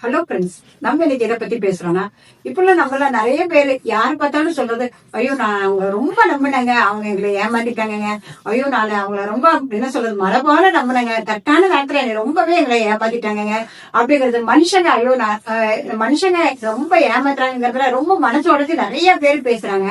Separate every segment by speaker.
Speaker 1: Hello friends, நம்ம இன்னைக்கு எதை பத்தி பேசுறோம்னா, இப்பெல்லாம் நம்மள நிறைய பேர் யாரு பார்த்தாலும் சொல்றது, ஐயோ நான் அவங்க ரொம்ப நம்பினாங்க, அவங்க எங்களை ஏமாத்திட்டாங்க. ஐயோ நான் அவங்கள ரொம்ப என்ன சொல்றது மலை போல நம்பினாங்க, கரெக்டான நேரத்துல என்னை ரொம்பவே எங்களை ஏமாத்திட்டாங்க அப்படிங்கிறது. மனுஷங்க ஐயோ மனுஷங்க ரொம்ப ஏமாத்துறாங்கிறதுல ரொம்ப மனசு உடைச்சு நிறைய பேர் பேசுறாங்க.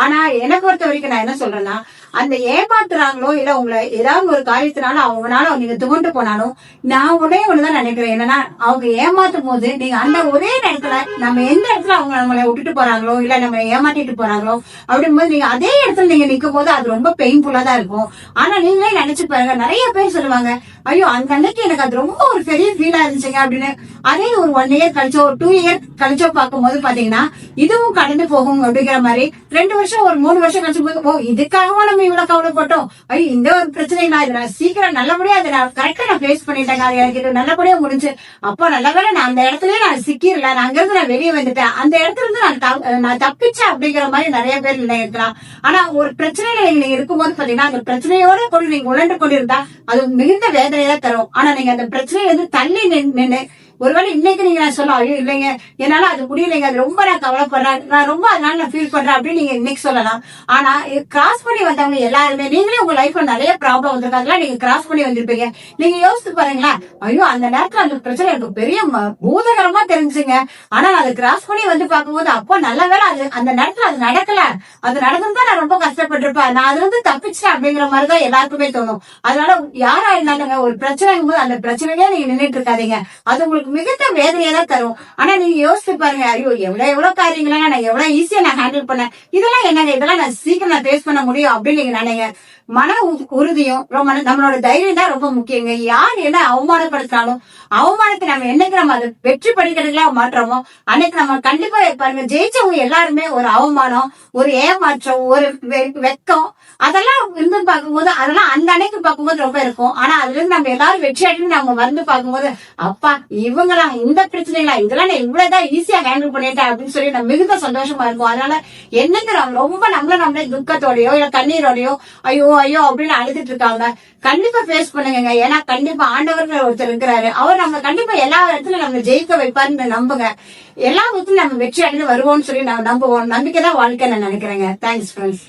Speaker 1: ஆனா என்னை பொறுத்த வரைக்கும் நான் என்ன சொல்றேன்னா, அந்த ஏமாத்துறாங்களோ இல்ல உங்களை ஏதாவது ஒரு காரியத்தினால அவங்கனால நீங்க துவண்டு போனாலும், நான் ஒண்ணுதான் நினைக்கிறேன். என்னன்னா, அவங்க ஏமாத்தும் போது நீங்க அந்த ஒரே நேரத்துல நம்ம எந்த இடத்துல அவங்க நம்மளை விட்டுட்டு போறாங்களோ இல்ல நம்ம ஏமாத்திட்டு போறாங்களோ அப்படிங்கும்போது நீங்க அதே இடத்துல நீங்க நிக்கும் போது அது ரொம்ப பெயின்ஃபுல்லா தான் இருக்கும். ஆனா நீங்களே நினைச்சு பாருங்க, நிறைய பேர் சொல்லுவாங்க, ஐயோ அந்த அன்னைக்கு எனக்கு அது ரொம்ப ஒரு பெரிய ஃபீலா இருந்துச்சுங்க அப்படின்னு. அதே ஒரு 1 இயர் கழிச்சோ ஒரு 2 இயர் கழிச்சோ பார்க்கும்போது பாத்தீங்கன்னா இதுவும் கடந்து போகும் அப்படிங்கிற மாதிரி 2 வருஷம் ஒரு 3 வருஷம் கழிச்சு போது, ஓ இதுக்காகவா நம்ம இவ்வளவு கவலைப்பட்டோம், ஐயோ இந்த ஒரு பிரச்சனை நான் சீக்கிரம் நல்லபடியா அதை நான் கரெக்டா நான் ஃபேஸ் பண்ணிட்டேங்க, அது எனக்கு இது நல்லபடியா முடிஞ்சு, அப்ப நல்லவேளை நான் அந்த இடத்துலயே நான் சிக்கிரல, நான் அங்கிருந்து நான் வெளியே வந்துட்டேன், அந்த இடத்துல இருந்து நான் தப்பிச்சேன் அப்படிங்கிற மாதிரி நிறைய பேர் நினைக்கலாம். ஆனா ஒரு பிரச்சனையில நீங்க இருக்கும்போது பாத்தீங்கன்னா அந்த பிரச்சனையோட கொண்டு நீங்க உழண்டு கொண்டிருந்தா அது மிகுந்த வேதனையை தான் தரும். ஆனா நீங்க அந்த பிரச்சனையில இருந்து தள்ளி நின்று ஒருவேளை இன்னைக்கு நீங்க நான் சொல்லலாம், ஐயோ இல்லைங்க என்னால அது முடியலைங்க, அது ரொம்ப நான் கவலைப்படுறேன், நான் ரொம்ப அதனால நான் ஃபீல் பண்றேன் அப்படின்னு நீங்க இன்னைக்கு சொல்லலாம். ஆனா கிராஸ் பண்ணி வந்தவங்க எல்லாருமே, நீங்களே உங்க லைஃப்ல நிறைய ப்ராப்ளம் வந்திருக்கு, அதெல்லாம் நீங்க கிராஸ் பண்ணி வந்திருப்பீங்க. நீங்க யோசிச்சு பாருங்களா, ஐயோ அந்த நேரத்துல அந்த பிரச்சனை எனக்கு பெரிய பூதகரமா தெரிஞ்சுங்க, ஆனா நான் அதை கிராஸ் பண்ணி வந்து பார்க்கும்போது அப்போ நல்ல வேலை அது அந்த நேரத்துல அது நடக்கல, அது நடந்துதான் நான் ரொம்ப கஷ்டப்பட்டிருப்பேன், நான் அதுல இருந்து தப்பிச்சேன் அப்படிங்கிற மாதிரிதான் எல்லாருக்குமே தோணும். அதனால யாரா இருந்தாலுங்க ஒரு பிரச்சனைங்கும் போது அந்த பிரச்சனையே நீங்க நின்றுட்டு இருக்காதீங்க, அது உங்களுக்கு மிகுந்த வேதனையை தான் தரும். ஆனா நீங்க யோசிச்சு பாருங்க, ஐயோ எவ்வளவு காரியங்களா நான் எவ்வளவு ஈஸியா நான் ஹேண்டில் பண்ணேன், இதெல்லாம் என்னங்க இதெல்லாம் நான் சீக்கிரம் நான் ஃபேஸ் பண்ண முடியும் அப்படின்னு நீங்க நினைங்க. மன உறுதியும் ரொம்ப நம்மளோட தைரியம் தான் ரொம்ப முக்கியங்க. யார் என்ன அவமானப்படுத்தினாலும் அவமானத்தை நம்ம என்னைக்கு நம்ம அதை வெற்றி படிக்கிறதுல மாற்றமோ அன்னைக்கு நம்ம கண்டிப்பா பாருங்க ஜெயிச்சவங்க எல்லாருமே ஒரு அவமானம், ஒரு ஏமாற்றம், ஒரு வெக்கம் அதெல்லாம் இருந்து பார்க்கும்போது அதெல்லாம் அந்த அன்னைக்கு பார்க்கும்போது ரொம்ப இருக்கும். ஆனா அதுல இருந்து நம்ம எல்லாரும் வெற்றி அடைந்து நம்ம வந்து பார்க்கும்போது, அப்பா இவங்களாம் இந்த பிரச்சனைகளா இதெல்லாம் நான் இவ்வளவுதான் ஈஸியா ஹேண்டில் பண்ணிட்டேன் அப்படின்னு சொல்லி நம்ம மிகுந்த சந்தோஷமா இருக்கும். அதனால என்னங்க ரொம்ப நம்மளே துக்கத்தோடயோ இல்ல கண்ணீரோடயோ ஐயோ ஐயோ அப்படின்னு அழுதுட்டு இருக்காங்க, கண்டிப்பா ஃபேஸ் பண்ணுங்க. ஏன்னா கண்டிப்பா ஆண்டவர்கள் ஒருத்தர் இருக்கிறாரு, அவர் நம்ம கண்டிப்பா எல்லா இடத்துலயும் நம்ம ஜெயிக்க வைப்பாருன்னு நம்புங்க. எல்லா விதத்திலும் நம்ம வெற்றி அடைந்து வருவோம்னு சொல்லி நம்ம நம்புவோம். நம்பிக்கைதான் வாழ்க்கை நான் நினைக்கிறேங்க. Thanks friends.